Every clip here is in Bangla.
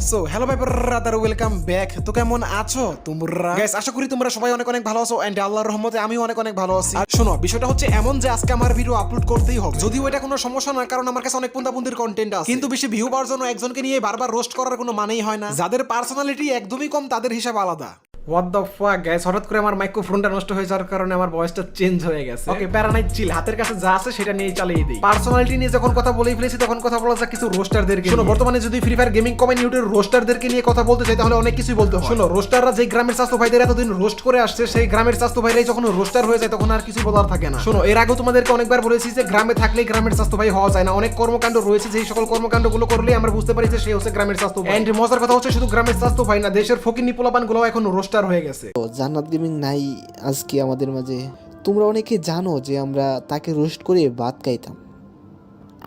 সো হ্যালো ভাই ব্রাদার, ওয়েলকাম ব্যাক। তো কেমন আছো তোমরা গাইস? আশা করি তোমরা সবাই অনেক অনেক ভালো আছো এন্ড আল্লাহর রহমতে আমিও অনেক অনেক ভালো আছি। আর শোনো, বিষয়টা হচ্ছে এমন যে আজকে আমার ভিডিও আপলোড করতেই হবে, যদিও এটা কোনো সমস্যা না, কারণ আমার কাছে অনেক পুন্দাপুন্দির কন্টেন্ট আছে। কিন্তু বেশি ভিউ পাওয়ার জন্য একজনকে নিয়ে বারবার রোস্ট করার কোনো মানেই হয় না। যাদের পার্সোনালিটি একদমই কম তাদের হিসাব আলাদা। হোয়াট দ্য ফাক গাইস, হঠাৎ করে আমার মাইক্রোফোনটা নষ্ট হয়ে যাওয়ার কারণে আমার ভয়েসটা চেঞ্জ হয়ে গেছে। ওকে, প্যারানাইট চিল, হাতের কাছে যা আছে সেটা নিয়েই চালিয়ে দিই। পার্সোনালিটি নিয়ে যখন কথা বলেই ফেলেছি তখন কথা বলা যাক কিছু রোস্টারদেরকে। শোনো, বর্তমানে যদি ফ্রি ফায়ার গেমিং কমিউনিটির রোস্টারদেরকে নিয়ে কথা বলতে চাই তাহলে অনেক কিছুই বলতে হয়। শোনো, রোস্টাররা যে গ্রামের স্বাস্থ্য ভাইদের এতদিন রোস্ট করে আসছে, সেই গ্রামের স্বাস্থ্য ভাইরাই যখন রোস্টার হয়ে যায় তখন আর কিছু বলার থাকে না। শোনো, এর আগেও তোমাদেরকে অনেকবার বলেছি যে গ্রামে থাকলেই গ্রামের স্বাস্থ্য ভাই হওয়া যায় না। অনেক কর্মকাণ্ড রয়েছে, যেই সকল কর্মকাণ্ডগুলো করলেই আমরা বুঝতে পারি যে সে হচ্ছে গ্রামের স্বাস্থ্য ভাই। এন্ড মজার কথা হচ্ছে শুধু গ্রামের স্বাস্থ্য ভাই না, দেশের ফকিন্নি পোলাপানগুলো এখন রোস্টার হয়ে গেছে। জান্নাত গেমিং নাই আজকে আমাদের মাঝে। তোমরা অনেকে জানো যে আমরা তাকে রোস্ট করে ভাত খাইতাম।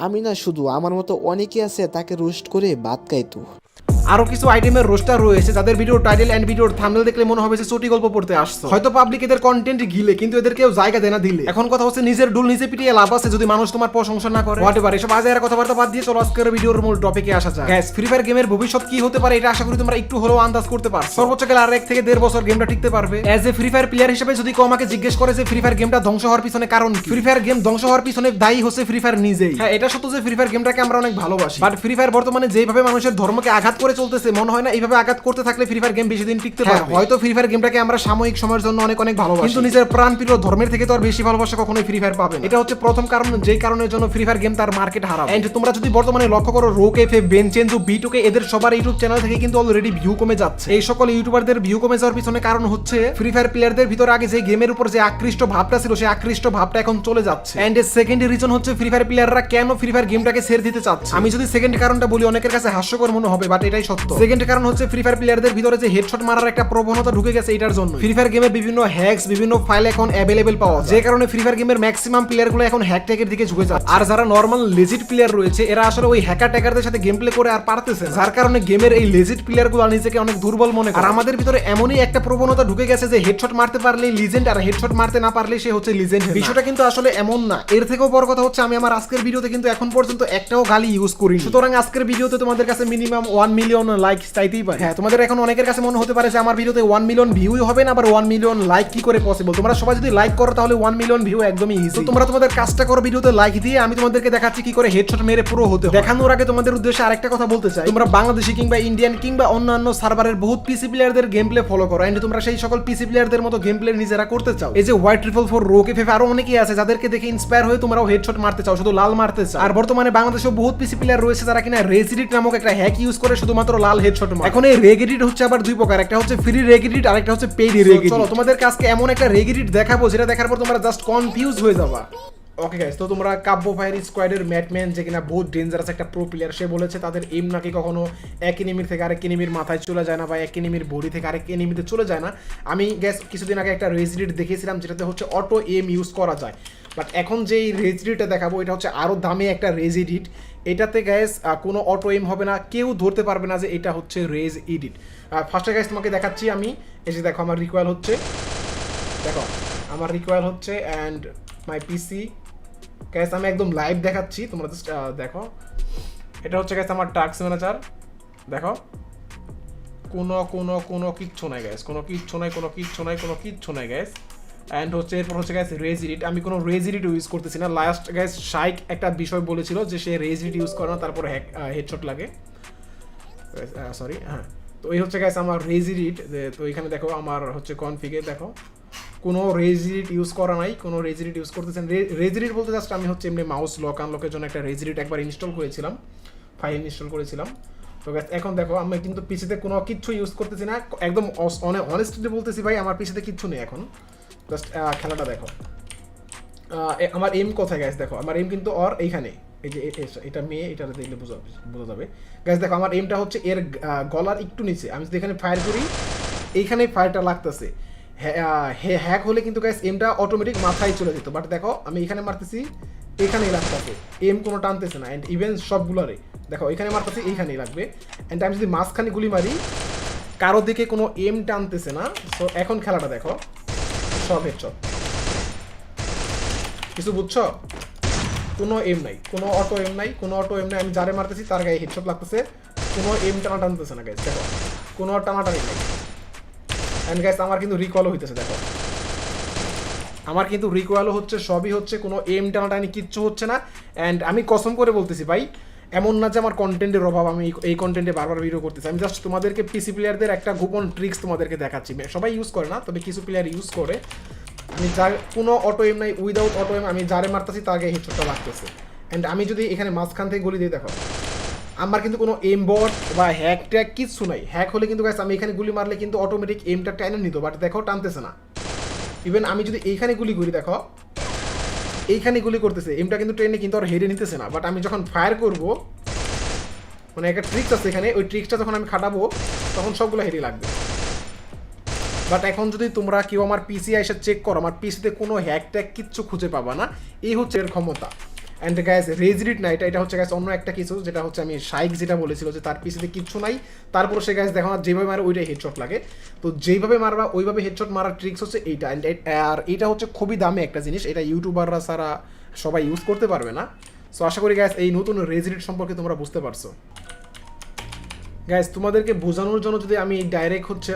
আমি না, শুধু আমার মতো অনেকে আছে তাকে রোস্ট করে ভাত খাইতো। আরো কিছু আইটেমের রোস্টার রয়েছে যাদের ভিডিও টাইটেল এন্ড ভিডিওর থাম্বনেল দেখলে মনে হবে যে চটি গল্প পড়তে আসছে। হয়তো পাবলিক এদের কন্টেন্ট গিলে, কিন্তু এদের কেউ জায়গা দেয় না দিলে। এখন কথা হচ্ছে নিজের ডুল নিজে পিটিয়ে লাভ আছে যদি মানুষ তোমার প্রশংসা না করে। হোয়াটএভার, এসব আজাইরা কথাবার্তা বাদ দিয়ে চলো আজকের ভিডিওর মূল টপিকে আসা যাক। গাইস, ফ্রি ফায়ার গেমের ভবিষ্যৎ কি হতে পারে এটা আশা করি তোমরা একটু হলেও আন্দাজ করতে পারছো। সর্বোচ্চ গেলে আর 1 থেকে 1.5 বছর গেমটা টিকতে পারবে। As a free fire player হিসেবে যদি কেউ আমাকে জিজ্ঞেস করে যে ফ্রি ফায়ার গেমটা ধ্বংস হওয়ার পিছনে কারণ কি, ফ্রি ফায়ার গেম ধ্বংস হওয়ার পিছনে দায়ী হচ্ছে ফ্রি ফায়ার নিজেই। হ্যাঁ, এটা সত্য যে ফ্রি ফায়ার গেমটাকে আমরা অনেক ভালোবাসি, বাট ফ্রি ফায়ার বর্তমানে যেভাবে মানুষের ধর্মকে আঘাত করে চলতেছে, মনে হয় না এইভাবে আঘাত করতে থাকলে ফ্রি ফায়ার গেম বেশি দিন টিকতে পারবে। হয়তো ফ্রি ফায়ার গেমটাকে আমরা সাময়িক সময়ের জন্য অনেক অনেক ভালোবাসি, কিন্তু নিজের প্রাণ প্রিয় ধর্মের থেকে তো আর বেশি ভালোবাসা কখনোই ফ্রি ফায়ার পাবে না। এটা হচ্ছে প্রথম কারণ, যেই কারণের জন্য ফ্রি ফায়ার গেম তার মার্কেট হারাবে। এন্ড তোমরা যদি বর্তমানে লক্ষ্য করো, রোকেফে, বেনচেনজু, বিটুকে, এদের সবার ইউটিউব চ্যানেল থেকে কিন্তু অলরেডি ভিউ কমে যাচ্ছে। এই সকল ইউটিউবারদের ভিউ কমে যাওয়ার পিছনে কারণ হচ্ছে ফ্রি ফায়ার প্লেয়ারদের ভিতরে আগে যে গেমের উপর যে আকৃষ্ট ভাবটা ছিল, সেই আকৃষ্ট ভাবটা এখন চলে যাচ্ছে। এন্ড সেকেন্ড রিজন হচ্ছে ফ্রি ফায়ার প্লেয়াররা কেন ফ্রি ফায়ার গেমটাকে ছেড়ে দিতে চাচ্ছে। আমি যদি সেকেন্ড কারণটা বলি অনেকের কাছে হাস্যকর মনে হবে, বাট এটাই সত্য। সেকেন্ড কারণ হচ্ছে ফ্রি ফায়ার প্লেয়ারদের ভিতরে যে হেডশট মারার একটা প্রবণতা ঢুকে গেছে, এটার জন্য ফ্রি ফায়ার গেমের বিভিন্ন হ্যাকস, বিভিন্ন ফাইল এখন অ্যাভেলেবেল পাওয়া যায়, যে কারণে ফ্রি ফায়ার গেমের ম্যাক্সিমাম প্লেয়ারগুলো এখন হ্যাক ট্যাগের দিকে ঝুঁকে যাচ্ছে। আর যারা নরমাল লেজিট প্লেয়ার রয়েছে, এরা আসলে ওই হ্যাকার ট্যাগারদের সাথে গেম প্লে করে আর পারতেছে না, যার কারণে গেমের এই লেজিট প্লেয়ারগুলো নিজেকে অনেক দুর্বল মনে করে। আর আমাদের ভিতরে এমনই একটা প্রবণতা ঢুকে গেছে যে হেডশট মারতে পারলে লিজেন্ড, আর হেডশট মারতে না পারলে সে হচ্ছে লিজেন্ড। বিষয়টা কিন্তু আসলে এমন না। এর থেকেও বড় কথা হচ্ছে আমি আমার আজকের ভিডিওতে কিন্তু এখন পর্যন্ত একটাও গালি ইউজ করি। সুতরাং আজকের ভিডিওতে তোমাদের কাছে মিনিমাম 1 মিলিয়ন লাইক চাইতেই পারে। হ্যাঁ, তোমাদের এখন অনেকের কাছে মনে হতে পারে যে আমার ভিডিওতে 1 মিলিয়ন ভিউ হবে না, আবার 1 মিলিয়ন লাইক কি করে পসিবল? তোমরা সবাই যদি লাইক করো তাহলে 1 মিলিয়ন ভিউ একদমই ইজি। তো তোমরা তোমাদের কাজটা করো, ভিডিওতে লাইক দিয়ে আমি তোমাদেরকে দেখাচ্ছি কি করে হেডশট মেরে পুরো হতে হয়। দেখানোর আগে তোমাদের উদ্দেশ্যে আরেকটা কথা বলতে চাই, তোমরা বাংলাদেশি কিংবা ইন্ডিয়ান কিংবা অন্যান্য সার্ভারের বহুত পিসি প্লেয়ারদের গেম প্লে ফলো করো, এন্ড তোমরা সেই সকল পিসি প্লেয়ারদের মতো গেম প্লে নিজেরা করতে চাও। এই যে Y444, রোকেফে, আরো অনেকেই আছে যাদেরকে দেখে ইন্সপায়ার হয়ে তোমরাও হেডশট মারতে চাও, শুধু লাল মারতে চাও। আর বর্তমানে বাংলাদেশেও বহুত পিসি প্লেয়ার রয়েছে যারা কিনা রেজিডিট নামক একটা হ্যাক ইউজ করে শুধুমাত্র লাল হেডশট মারে। এখন এই রেগেডিট হচ্ছে আবার দুই প্রকার, একটা হচ্ছে ফ্রি রেগেডিট আর একটা হচ্ছে পেইড রেগেডিট। চলো তোমাদের কাছে এমন একটা রেগেডিট দেখাবো যেটা দেখার পর তোমরা জাস্ট কনফিউজ হয়ে যাবা। ওকে গাইস, তো তোমরা কাব্য ফায়ার স্কোয়াডের ম্যাটম্যান, যে কিনা বহুত ডেঞ্জারাস একটা প্রো প্লেয়ার, সে বলেছে তাদের এম নাকি কখনো এক এনিমির থেকে আরেক এনিমির মাথায় চলে যায় না, বা এক এনিমির বডি থেকে আরেক এনিমিতে চলে যায় না। আমি গ্যাস কিছুদিন আগে একটা রেজিডিট দেখেছিলাম যেটাতে হচ্ছে অটো এম ইউজ করা যায়, বাট এখন যেই রেজিডিটটা দেখাবো এটা হচ্ছে আরও দামি একটা রেজিডিট। এটাতে গ্যাস কোনো অটো এম হবে না, কেউ ধরতে পারবে না যে এটা হচ্ছে রেজ এডিট। ফার্স্টে গ্যাস তোমাকে দেখাচ্ছি আমি, এই যে দেখো আমার রিকোয়েল হচ্ছে, দেখো আমার রিকোয়েল হচ্ছে অ্যান্ড মাই পিসি। গ্যাস আমি একদম লাইভ দেখাচ্ছি, তোমরা জাস্ট দেখো। এটা হচ্ছে গ্যাস আমার টাস্ক ম্যানেজার, দেখো কোনো কিচ্ছু নাই গ্যাস, কোনো কিচ্ছু নাই গ্যাস। অ্যান্ড হচ্ছে এরপর হচ্ছে গ্যাস রেজিডিট। আমি কোনো রেজিডিট ইউজ করতেছি না। লাস্ট গ্যাস শাইক একটা বিষয় বলেছিল যে সে রেজিডিট ইউজ করে না, তারপর হেডশট লাগে, সরি। হ্যাঁ, তো এই হচ্ছে গ্যাস আমার রেজিডিট। তো এখানে দেখো আমার হচ্ছে কনফিগে, দেখো কোনো রেজিডিট ইউজ করা নাই, কোনো রেজিডিট ইউজ করতেছেন। রেজিডিট বলতে জাস্ট আমি হচ্ছে এমনি মাউস লক আনলকের জন্য একটা রেজিডিট একবার ইনস্টল করেছিলাম, ফাইল ইনস্টল করেছিলাম। তো গ্যাস এখন দেখো আমি কিন্তু পিসিতে কোনো কিচ্ছু ইউজ করতেছি না, একদম অনেস্টলি বলতেছি ভাই, আমার পিসিতে কিচ্ছু নেই এখন। জাস্ট খেলাটা দেখো, আমার এম কোথায় গ্যাস, দেখো আমার এম কিন্তু ওর এইখানে, এই যে এটা মেয়ে, এটা দেখলে বোঝা যাবে গ্যাস। দেখো আমার এমটা হচ্ছে এর গলার একটু নিচে, আমি যদি এখানে ফায়ার করি এইখানে ফায়ারটা লাগতেছে। হ্যাক হলে কিন্তু গ্যাস এমটা অটোমেটিক মাথায় চলে যেত, বাট দেখো আমি এখানে মারতেছি এখানেই লাগতেছে, এম কোনো টানতেছে না। অ্যান্ড ইভেন সবগুলোরে দেখো এখানে মারতেছি এইখানেই লাগবে। অ্যান্ড আমি যদি মাঝখানে গুলি মারি কারো দিকে কোনো এম টানতেছে না। তো এখন খেলাটা দেখো, সব হেডশট, কিছু বুঝছো? কোনো এম নাই, কোনো অটো এম নাই, আমি যারে মারতেছি তার গায়ে হেডশট লাগতেছে, কোনো এম টানা টানতেছে না গাইস, দেখো কোনো টানাটানি নেই। অ্যান্ড গাইস আমার কিন্তু রিকলও হইতেছে, দেখো আমার কিন্তু রিকোয়ালও হচ্ছে, সবই হচ্ছে, কোনো এম টানাটানি কিচ্ছু হচ্ছে না। অ্যান্ড আমি কসম করে বলতেছি ভাই, এমন না যে আমার কন্টেন্টের অভাব, আমি এই কন্টেন্টে বারবার ভিডিও করতেছি। আমি জাস্ট তোমাদেরকে পিসি প্লেয়ারদের একটা গোপন ট্রিক্স তোমাদেরকে দেখাচ্ছি। সবাই ইউজ করে না, তবে কিছু প্লেয়ার ইউজ করে। আমি যার কোনো অটো এম নাই, উইদাউট অটো এম আমি যারে মারতেছি তাকে হেডশটটা লাগতেছে। অ্যান্ড আমি যদি এখানে মাঝখান থেকে গুলি দিয়ে, দেখো আমার কিন্তু কোনো এম বট বা হ্যাক ট্যাক কিচ্ছু নাই। হ্যাক হলে কিন্তু গাইস আমি এখানে গুলি মারলে কিন্তু অটোমেটিক এমটা টেনে নিত, বাট দেখো টানতেছে না। ইভেন আমি যদি এইখানে গুলি করি, দেখো এইখানে গুলি করতেছে, এমটা কিন্তু ট্রেনে কিন্তু আর হেরে নিতেছে না। বাট আমি যখন ফায়ার করব, মানে একটা ট্রিক্স আছে এখানে, ওই ট্রিক্সটা যখন আমি খাটাবো তখন সবগুলো হেরে লাগবে। বাট এখন যদি তোমরা কেউ আমার পিসি এসে চেক করো, আমার পিসিতে কোনো হ্যাক ট্যাক কিচ্ছু খুঁজে পাবা না। এই হচ্ছে এর ক্ষমতা। অ্যান্ড গ্যাস রেজিডিট না, এটা হচ্ছে গ্যাস অন্য একটা কিছু, যেটা হচ্ছে আমি শাইক যেটা বলেছিল যে তার পিসিতে কিচ্ছু নাই, তারপর সে গ্যাস দেখো না যেভাবে মারে ওইটাই হেডশট লাগে। তো যেইভাবে মারবা ওইভাবে হেডশট মারার ট্রিক্স হচ্ছে এইটা। আর এটা হচ্ছে খুবই দামি একটা জিনিস, এটা ইউটিউবাররা ছাড়া সবাই ইউজ করতে পারবে না। সো আশা করি গ্যাস এই নতুন রেজিডিট সম্পর্কে তোমরা বুঝতে পারছো। গাইস তোমাদেরকে বোঝানোর জন্য যদি আমি ডাইরেক্ট হচ্ছে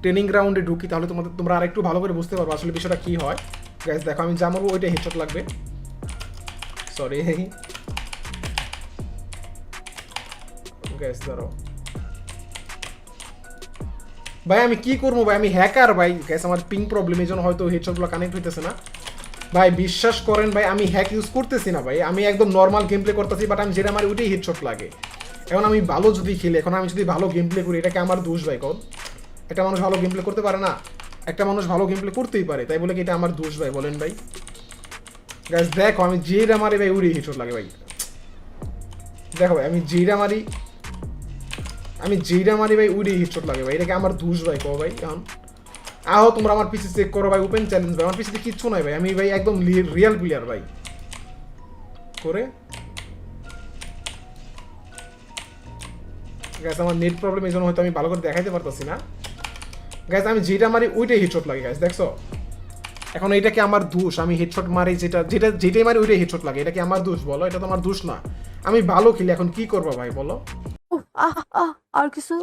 ট্রেনিং গ্রাউন্ডে ঢুকি, তাহলে তোমরা আরেকটু ভালো করে বুঝতে পারবো আসলে বিষয়টা কী হয়। গাইস দেখো আমি যা মারবো ওইটা হেডশট লাগবে। সরি গাইস, ধরো ভাই আমি কি করবো ভাই, আমি হ্যাকার ভাই। গাইস আমার পিং প্রবলেম, এই জন্য হয়তো হেডশটগুলো কানেক্ট হইতেছে না ভাই। বিশ্বাস করেন ভাই, আমি হ্যাক ইউজ করতেছি না ভাই, আমি একদম নর্মাল গেম প্লে করতেছি, বাট আমি যেটা আমার ওইটাই হেডশট লাগে। এখন আমি ভালো যদি খেলি, এখন আমি যদি ভালো গেম প্লে করি, এটাকে আমার দোষ ভাই? কল একটা মানুষ ভালো গেম প্লে করতে পারে না? একটা মানুষ ভালো গেম প্লে করতেই পারে, তাই বলে কি এটা আমার দোষ ভাই? বলেন ভাই। গাইস দেখো আমি যেটা মারি ভাই উড়ে হেডশট লাগে ভাই। দেখো ভাই আমি যেটা মারি ভাই উড়ে হেডশট লাগে ভাই, এটাকে আমার দোষ ভাই? কও ভাই এখন আহো তোমরা আমার পিসি চেক করো ভাই, ওপেন চ্যালেঞ্জ ভাই, আমার পিসিতে কিচ্ছু নাই ভাই, আমি ভাই একদম রিয়েল প্লেয়ার ভাই। করে গাইস আমার নেট প্রবলেম, এই জন্য হয়তো আমি ভালো করে দেখাইতে পারতেছি না। গাইস আমি যেটা মারি ওইটাই হেডশট লাগে গাইস, দেখছো? এখন এটা কি আমার দোষ? আমি হেডশট মারি যেটাই মারি ওইটাই হেডশট লাগে, এটা কি আমার দোষ? বলো, এটা তো আমার দোষ না। আমি ভালো খেলি, এখন কি করবো ভাই বলো? আর কিছু